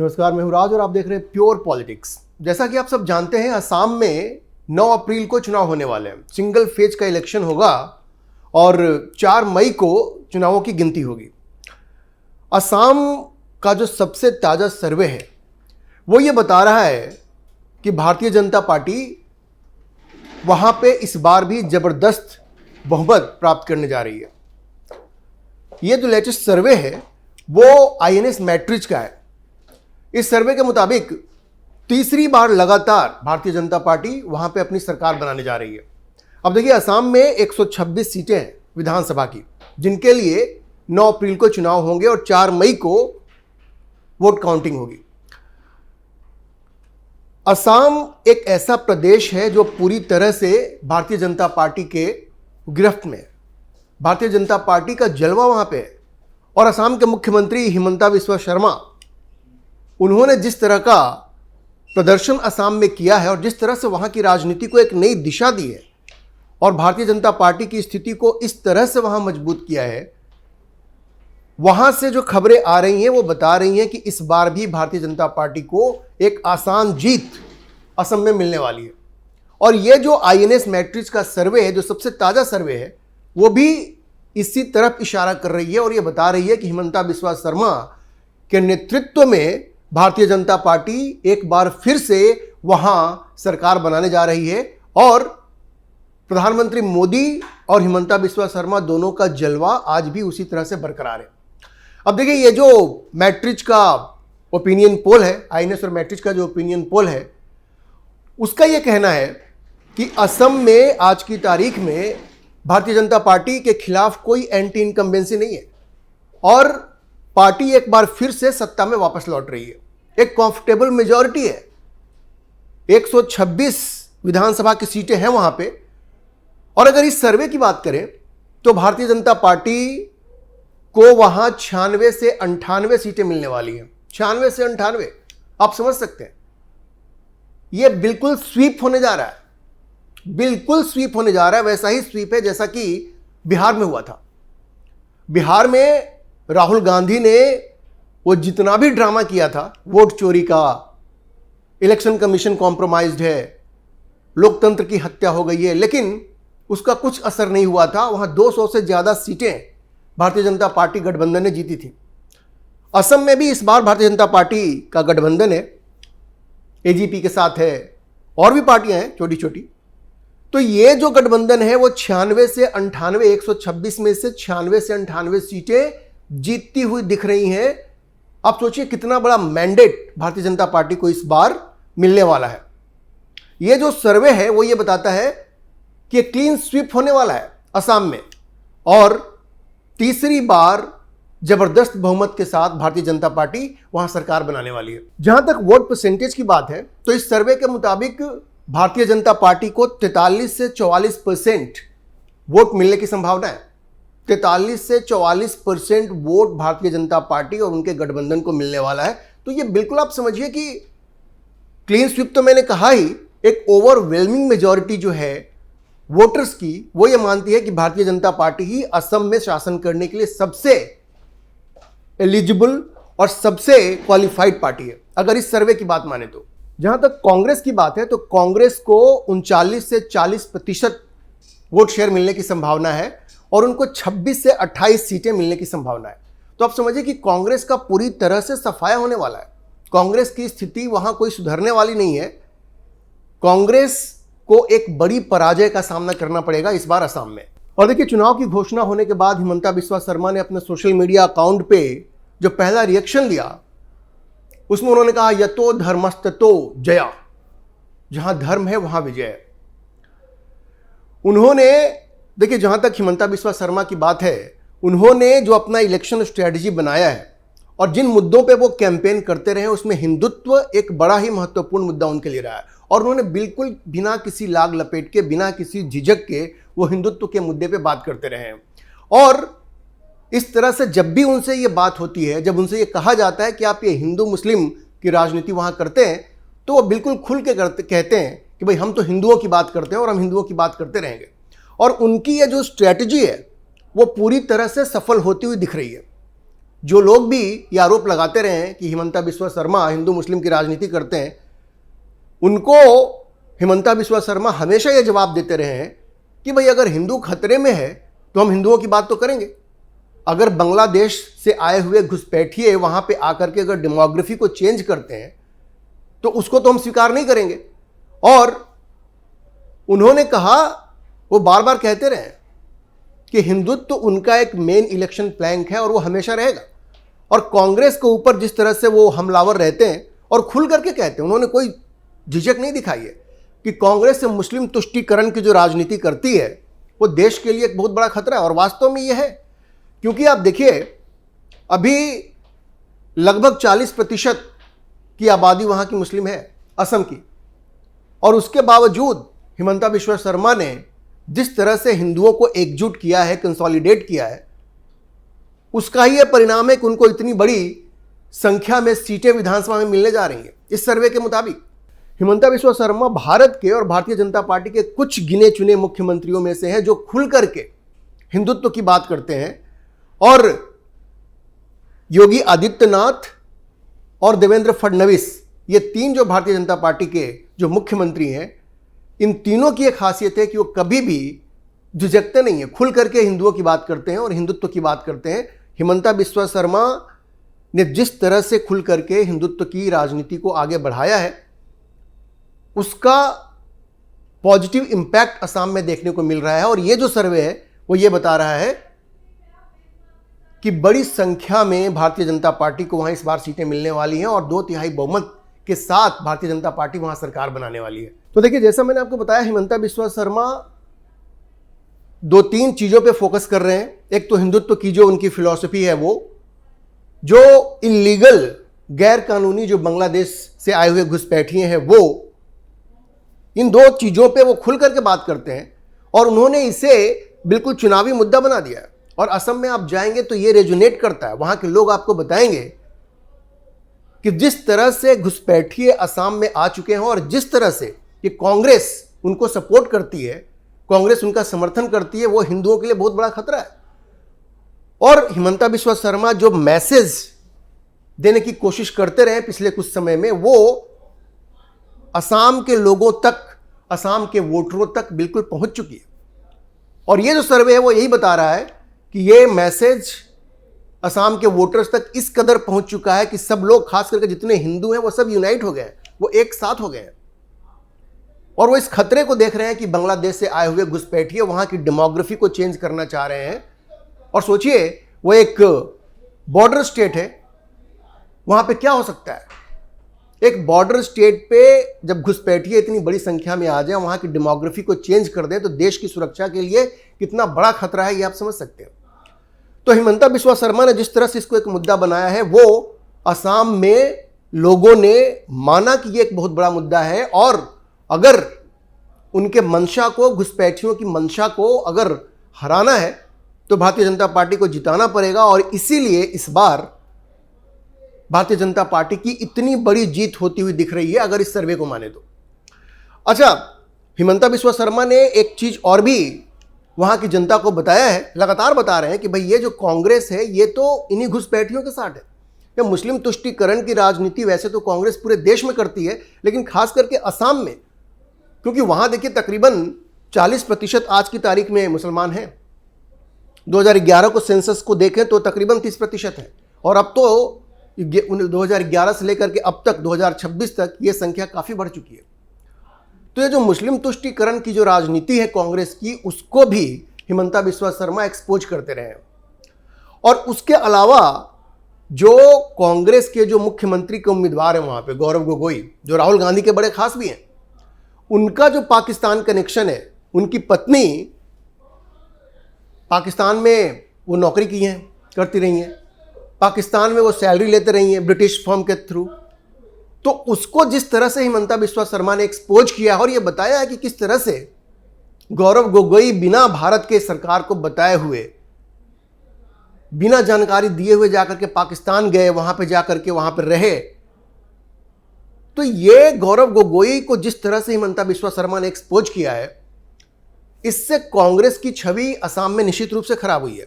नमस्कार, मैं हूं राज और आप देख रहे हैं प्योर पॉलिटिक्स। जैसा कि आप सब जानते हैं, असम में 9 अप्रैल को चुनाव होने वाले हैं। सिंगल फेज का इलेक्शन होगा और 4 मई को चुनावों की गिनती होगी। असम का जो सबसे ताज़ा सर्वे है वो ये बता रहा है कि भारतीय जनता पार्टी वहाँ पे इस बार भी ज़बरदस्त बहुमत प्राप्त करने जा रही है। ये जो लेटेस्ट सर्वे है वो INS मैट्रिक्स का है। इस सर्वे के मुताबिक तीसरी बार लगातार भारतीय जनता पार्टी वहां पे अपनी सरकार बनाने जा रही है। अब देखिए, असम में 126 सीटें हैं विधानसभा की, जिनके लिए 9 अप्रैल को चुनाव होंगे और 4 मई को वोट काउंटिंग होगी। असम एक ऐसा प्रदेश है जो पूरी तरह से भारतीय जनता पार्टी के गिरफ्त में है। भारतीय जनता पार्टी का जलवा वहां पे है और असम के मुख्यमंत्री हिमंता बिस्वा शर्मा, उन्होंने जिस तरह का प्रदर्शन असम में किया है और जिस तरह से वहां की राजनीति को एक नई दिशा दी है और भारतीय जनता पार्टी की स्थिति को इस तरह से वहां मजबूत किया है, वहां से जो खबरें आ रही हैं वो बता रही हैं कि इस बार भी भारतीय जनता पार्टी को एक आसान जीत असम में मिलने वाली है। और ये जो INS मैट्रिक्स का सर्वे है, जो सबसे ताज़ा सर्वे है, वो भी इसी तरफ इशारा कर रही है और ये बता रही है कि हिमंता बिस्वा शर्मा के नेतृत्व में भारतीय जनता पार्टी एक बार फिर से वहां सरकार बनाने जा रही है और प्रधानमंत्री मोदी और हिमंता बिस्वा शर्मा दोनों का जलवा आज भी उसी तरह से बरकरार है। अब देखिए, ये जो मैट्रिक्स का ओपिनियन पोल है, INS और मैट्रिक्स का जो ओपिनियन पोल है, उसका ये कहना है कि असम में आज की तारीख में भारतीय जनता पार्टी के खिलाफ कोई एंटी इनकम्बेंसी नहीं है और पार्टी एक बार फिर से सत्ता में वापस लौट रही है। एक कंफर्टेबल मेजॉरिटी है, 126 विधानसभा की सीटें हैं वहां पे। और अगर इस सर्वे की बात करें तो भारतीय जनता पार्टी को वहां 96 से 98 सीटें मिलने वाली हैं। 96 से 98, आप समझ सकते हैं, यह बिल्कुल स्वीप होने जा रहा है, बिल्कुल स्वीप होने जा रहा है। वैसा ही स्वीप है जैसा कि बिहार में हुआ था। बिहार में राहुल गांधी ने वो जितना भी ड्रामा किया था, वोट चोरी का, इलेक्शन कमीशन कॉम्प्रोमाइज्ड है, लोकतंत्र की हत्या हो गई है, लेकिन उसका कुछ असर नहीं हुआ था। वहां 200 से ज्यादा सीटें भारतीय जनता पार्टी गठबंधन ने जीती थी। असम में भी इस बार भारतीय जनता पार्टी का गठबंधन है, AGP के साथ है, और भी पार्टियां हैं छोटी छोटी। तो ये जो गठबंधन है वो 96 से 98, 126 में से 96 से 98 सीटें जीतती हुई दिख रही हैं। आप सोचिए कितना बड़ा मैंडेट भारतीय जनता पार्टी को इस बार मिलने वाला है। ये जो सर्वे है वो ये बताता है कि क्लीन स्वीप होने वाला है असम में और तीसरी बार जबरदस्त बहुमत के साथ भारतीय जनता पार्टी वहां सरकार बनाने वाली है। जहां तक वोट परसेंटेज की बात है तो इस सर्वे के मुताबिक भारतीय जनता पार्टी को 43 से 44% वोट मिलने की संभावना है। 43 से 44% वोट भारतीय जनता पार्टी और उनके गठबंधन को मिलने वाला है। तो ये बिल्कुल आप समझिए कि क्लीन स्वीप तो मैंने कहा ही, एक ओवरवेलमिंग मेजॉरिटी जो है वोटर्स की, वो ये मानती है कि भारतीय जनता पार्टी ही असम में शासन करने के लिए सबसे एलिजिबल और सबसे क्वालिफाइड पार्टी है, अगर इस सर्वे की बात माने तो। जहां तक कांग्रेस की बात है तो कांग्रेस को 39 से 40% वोट शेयर मिलने की संभावना है और उनको 26 से 28 सीटें मिलने की संभावना है। तो आप समझिए कि कांग्रेस का पूरी तरह से सफाया होने वाला है। कांग्रेस की स्थिति वहां कोई सुधरने वाली नहीं है। कांग्रेस को एक बड़ी पराजय का सामना करना पड़ेगा इस बार असम में। और देखिए, चुनाव की घोषणा होने के बाद हिमंता बिस्वा शर्मा ने अपने सोशल मीडिया अकाउंट पे जो पहला रिएक्शन दिया, उसमें उन्होंने कहा, यतो धर्मस्ततो जया, जहां धर्म है वहां विजय है। उन्होंने, देखिए, जहां तक हिमंता बिस्वा शर्मा की बात है, उन्होंने जो अपना इलेक्शन स्ट्रेटजी बनाया है और जिन मुद्दों पे वो कैंपेन करते रहे, उसमें हिंदुत्व एक बड़ा ही महत्वपूर्ण मुद्दा उनके लिए रहा है और उन्होंने बिल्कुल बिना किसी लाग लपेट के, बिना किसी झिझक के वो हिंदुत्व के मुद्दे पे बात करते रहे हैं। और इस तरह से जब भी उनसे ये बात होती है, जब उनसे ये कहा जाता है कि आप ये हिंदू मुस्लिम की राजनीति वहाँ करते हैं, तो वो बिल्कुल खुल के कहते हैं कि भाई हम तो हिंदुओं की बात करते हैं और हम हिंदुओं की बात करते रहेंगे। और उनकी ये जो स्ट्रैटेजी है वो पूरी तरह से सफल होती हुई दिख रही है। जो लोग भी ये आरोप लगाते रहे हैं कि हिमंता बिस्वा शर्मा हिंदू मुस्लिम की राजनीति करते हैं, उनको हिमंता बिस्वा शर्मा हमेशा ये जवाब देते रहे हैं कि भाई अगर हिंदू खतरे में है तो हम हिंदुओं की बात तो करेंगे। अगर बांग्लादेश से आए हुए घुसपैठिए वहां पे आकर के अगर डेमोग्राफी को चेंज करते हैं तो उसको तो हम स्वीकार नहीं करेंगे। और उन्होंने कहा, वो बार बार कहते रहे कि हिंदुत्व तो उनका एक मेन इलेक्शन प्लैंक है और वो हमेशा रहेगा। और कांग्रेस के ऊपर जिस तरह से वो हमलावर रहते हैं और खुल करके कहते हैं, उन्होंने कोई झिझक नहीं दिखाई है कि कांग्रेस से मुस्लिम तुष्टीकरण की जो राजनीति करती है वो देश के लिए एक बहुत बड़ा खतरा है। और वास्तव में ये है, क्योंकि आप देखिए अभी लगभग 40% की आबादी वहां की मुस्लिम है, असम की, और उसके बावजूद हिमंता बिस्वा शर्मा ने जिस तरह से हिंदुओं को एकजुट किया है, कंसोलिडेट किया है, उसका ही यह परिणाम है कि उनको इतनी बड़ी संख्या में सीटें विधानसभा में मिलने जा रही हैं। इस सर्वे के मुताबिक हिमंता बिस्वा शर्मा भारत के और भारतीय जनता पार्टी के कुछ गिने चुने मुख्यमंत्रियों में से हैं जो खुल करके हिंदुत्व की बात करते हैं। और योगी आदित्यनाथ और देवेंद्र फडणवीस, ये तीन जो भारतीय जनता पार्टी के जो मुख्यमंत्री हैं, इन तीनों की एक खासियत है कि वो कभी भी झिझकते नहीं है, खुल करके हिंदुओं की बात करते हैं और हिंदुत्व की बात करते हैं। हिमंता बिस्वा शर्मा ने जिस तरह से खुल करके हिंदुत्व की राजनीति को आगे बढ़ाया है, उसका पॉजिटिव इंपैक्ट असम में देखने को मिल रहा है। और ये जो सर्वे है वो ये बता रहा है कि बड़ी संख्या में भारतीय जनता पार्टी को वहां इस बार सीटें मिलने वाली हैं और 2/3 बहुमत के साथ भारतीय जनता पार्टी वहां सरकार बनाने वाली है। तो देखिए, जैसा मैंने आपको बताया, हिमंता बिस्वा शर्मा 2-3 चीजों पे फोकस कर रहे हैं। एक तो हिंदुत्व की जो उनकी फिलॉसफी है, वो जो इलीगल गैर कानूनी जो बांग्लादेश से आए हुए घुसपैठिए हैं, वो इन 2 चीजों पे वो खुल करके बात करते हैं और उन्होंने इसे बिल्कुल चुनावी मुद्दा बना दिया है। और असम में आप जाएंगे तो ये रेजोनेट करता है, वहां के लोग आपको बताएंगे कि जिस तरह से घुसपैठिए असम में आ चुके हैं और जिस तरह से कि कांग्रेस उनको सपोर्ट करती है, कांग्रेस उनका समर्थन करती है, वो हिंदुओं के लिए बहुत बड़ा खतरा है। और हिमंता बिस्वा शर्मा जो मैसेज देने की कोशिश करते रहे पिछले कुछ समय में, वो असम के लोगों तक, असम के वोटरों तक बिल्कुल पहुंच चुकी है। और ये जो सर्वे है वो यही बता रहा है कि ये मैसेज असम के वोटर्स तक इस कदर पहुंच चुका है कि सब लोग, खास करके जितने हिंदू हैं, वो सब यूनाइट हो गए हैं, वो एक साथ हो गए हैं। और वो इस खतरे को देख रहे हैं कि बांग्लादेश से आए हुए घुसपैठिए वहां की डेमोग्राफी को चेंज करना चाह रहे हैं। और सोचिए, वो एक बॉर्डर स्टेट है, वहां पे क्या हो सकता है? एक बॉर्डर स्टेट पे जब घुसपैठिए इतनी बड़ी संख्या में आ जाए, वहां की डेमोग्राफी को चेंज कर दें, तो देश की सुरक्षा के लिए कितना बड़ा खतरा है, ये आप समझ सकते हैं। तो हिमंता बिस्वा शर्मा ने जिस तरह से इसको एक मुद्दा बनाया है, वो असम में लोगों ने माना कि ये एक बहुत बड़ा मुद्दा है। और अगर उनके मंशा को, घुसपैठियों की मंशा को अगर हराना है तो भारतीय जनता पार्टी को जिताना पड़ेगा। और इसीलिए इस बार भारतीय जनता पार्टी की इतनी बड़ी जीत होती हुई दिख रही है, अगर इस सर्वे को माने तो। अच्छा, हिमंता बिस्वा शर्मा ने एक चीज और भी वहां की जनता को बताया है, लगातार बता रहे हैं कि भाई ये जो कांग्रेस है, ये तो इन्हीं घुसपैठियों के साथ है। ये मुस्लिम तुष्टीकरण की राजनीति वैसे तो कांग्रेस पूरे देश में करती है, लेकिन खास करके असम में, क्योंकि वहां देखिए तकरीबन 40% आज की तारीख में मुसलमान हैं। 2011 को सेंसस को देखें तो तकरीबन 30% है। और अब तो 2011 से लेकर के अब तक 2026 तक ये संख्या काफी बढ़ चुकी है। तो ये जो मुस्लिम तुष्टीकरण की जो राजनीति है कांग्रेस की, उसको भी हिमंता बिस्वा शर्मा एक्सपोज करते रहे हैं। और उसके अलावा जो कांग्रेस के जो मुख्यमंत्री के उम्मीदवार हैं वहां पे, गौरव गोगोई, जो राहुल गांधी के बड़े खास भी हैं, उनका जो पाकिस्तान कनेक्शन है, उनकी पत्नी पाकिस्तान में वो नौकरी की हैं, करती रही हैं, पाकिस्तान में वो सैलरी लेते रही हैं ब्रिटिश फर्म के थ्रू। तो उसको जिस तरह से हिमंता बिस्वा शर्मा ने एक्सपोज किया और ये बताया है कि किस तरह से गौरव गोगोई बिना भारत के सरकार को बताए हुए, बिना जानकारी दिए हुए जाकर के पाकिस्तान गए, वहां पे जाकर के वहां पे रहे। तो ये गौरव गोगोई को जिस तरह से हिमंता बिस्वा शर्मा ने एक्सपोज किया है, इससे कांग्रेस की छवि असम में निश्चित रूप से खराब हुई है।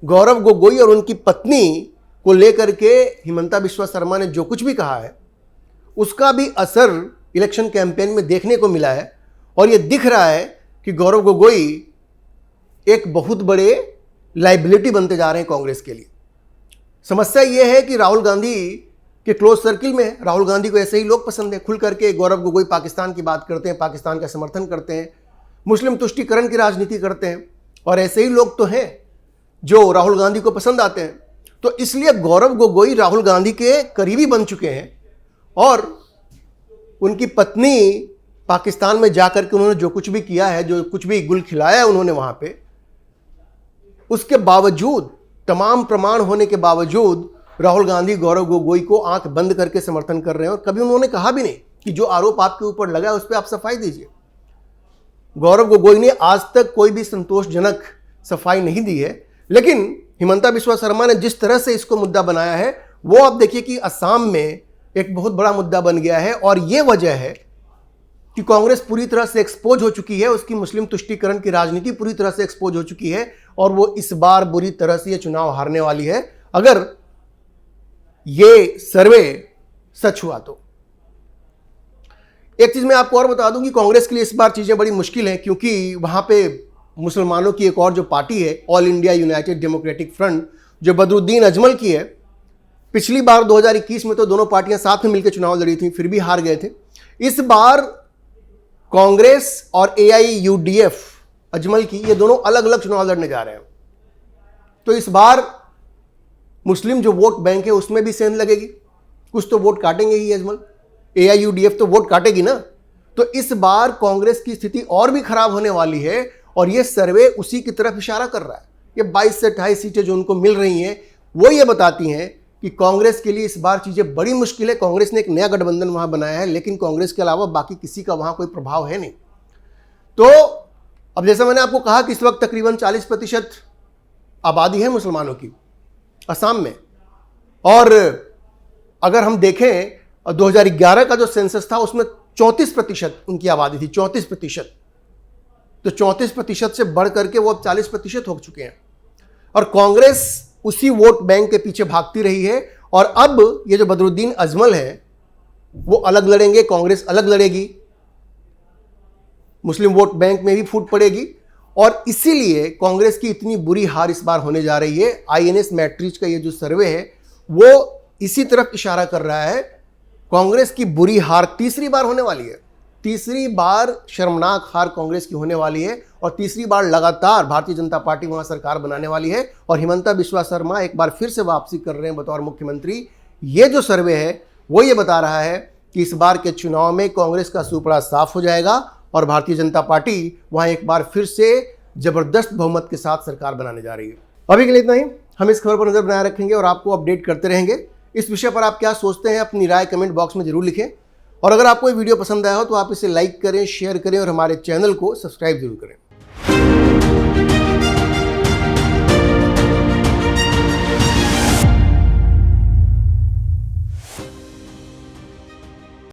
गौरव गोगोई और उनकी पत्नी को लेकर के हिमंता बिस्वा शर्मा ने जो कुछ भी कहा है उसका भी असर इलेक्शन कैंपेन में देखने को मिला है। और ये दिख रहा है कि गौरव गोगोई एक बहुत बड़े लाइबिलिटी बनते जा रहे हैं कांग्रेस के लिए। समस्या ये है कि राहुल गांधी के क्लोज सर्किल में राहुल गांधी को ऐसे ही लोग पसंद है। खुल करके गौरव गोगोई पाकिस्तान की बात करते हैं, पाकिस्तान का समर्थन करते हैं, मुस्लिम तुष्टीकरण की राजनीति करते हैं, और ऐसे ही लोग तो हैं जो राहुल गांधी को पसंद आते हैं। तो इसलिए गौरव गोगोई राहुल गांधी के करीबी बन चुके हैं। और उनकी पत्नी पाकिस्तान में जाकर के उन्होंने जो कुछ भी किया है, जो कुछ भी गुल खिलाया है उन्होंने वहां पे, उसके बावजूद, तमाम प्रमाण होने के बावजूद राहुल गांधी गौरव गोगोई को आंख बंद करके समर्थन कर रहे हैं। और कभी उन्होंने कहा भी नहीं कि जो आरोप आपके ऊपर लगा है उस पर आप सफाई दीजिए। गौरव गोगोई ने आज तक कोई भी संतोषजनक सफाई नहीं दी है। लेकिन हिमंता बिस्वा शर्मा ने जिस तरह से इसको मुद्दा बनाया है वो आप देखिए कि असम में एक बहुत बड़ा मुद्दा बन गया है। और यह वजह है कि कांग्रेस पूरी तरह से एक्सपोज हो चुकी है, उसकी मुस्लिम तुष्टीकरण की राजनीति पूरी तरह से एक्सपोज हो चुकी है, और वो इस बार बुरी तरह से ये चुनाव हारने वाली है अगर ये सर्वे सच हुआ तो। एक चीज मैं आपको और बता दूं कि कांग्रेस के लिए इस बार चीजें बड़ी मुश्किल हैं, क्योंकि वहां पे मुसलमानों की एक और जो पार्टी है, all India United democratic front, जो बदरुद्दीन अजमल की है, पिछली बार 2021 में तो दोनों पार्टियां साथ में मिलकर चुनाव लड़ी थी, फिर भी हार गए थे। इस बार कांग्रेस और AIUDF अजमल की, ये दोनों अलग अलग चुनाव लड़ने जा रहे हैं। तो इस बार मुस्लिम जो वोट बैंक है उसमें भी सेंध लगेगी, कुछ तो वोट काटेंगे ही अजमल, AIUDF तो वोट काटेगी ना। तो इस बार कांग्रेस की स्थिति और भी खराब होने वाली है, और ये सर्वे उसी की तरफ इशारा कर रहा है। ये 22 से 28 सीटें जो उनको मिल रही हैं वो ये बताती हैं कि कांग्रेस के लिए इस बार चीजें बड़ी मुश्किल है। कांग्रेस ने एक नया गठबंधन वहां बनाया है, लेकिन कांग्रेस के अलावा बाकी किसी का वहां कोई प्रभाव है नहीं। तो अब जैसा मैंने आपको कहा कि इस वक्त तकरीबन 40% आबादी है मुसलमानों की असम में। और अगर हम देखें 2011 का जो सेंसस था उसमें 34% उनकी आबादी थी, 34%। तो 34% से बढ़ करके वो अब 40% हो चुके हैं। और कांग्रेस उसी वोट बैंक के पीछे भागती रही है। और अब ये जो बदरुद्दीन अजमल है वो अलग लड़ेंगे, कांग्रेस अलग लड़ेगी, मुस्लिम वोट बैंक में भी फूट पड़ेगी। और इसीलिए कांग्रेस की इतनी बुरी हार इस बार होने जा रही है। INS मैट्रिक्स का ये जो सर्वे है वो इसी तरफ इशारा कर रहा है। कांग्रेस की बुरी हार तीसरी बार होने वाली है, तीसरी बार शर्मनाक हार कांग्रेस की होने वाली है, और तीसरी बार लगातार भारतीय जनता पार्टी वहां सरकार बनाने वाली है। और हिमंता बिस्वा शर्मा एक बार फिर से वापसी कर रहे हैं बतौर मुख्यमंत्री। ये जो सर्वे है वो ये बता रहा है कि इस बार के चुनाव में कांग्रेस का सुपड़ा साफ हो जाएगा और भारतीय जनता पार्टी वहां एक बार फिर से जबरदस्त बहुमत के साथ सरकार बनाने जा रही है। अभी के लिए इतना ही। हम इस खबर पर नजर बनाए रखेंगे और आपको अपडेट करते रहेंगे। इस विषय पर आप क्या सोचते हैं अपनी राय कमेंट बॉक्स में जरूर लिखें। और अगर आपको ये वीडियो पसंद आया हो तो आप इसे लाइक करें, शेयर करें और हमारे चैनल को सब्सक्राइब जरूर करें।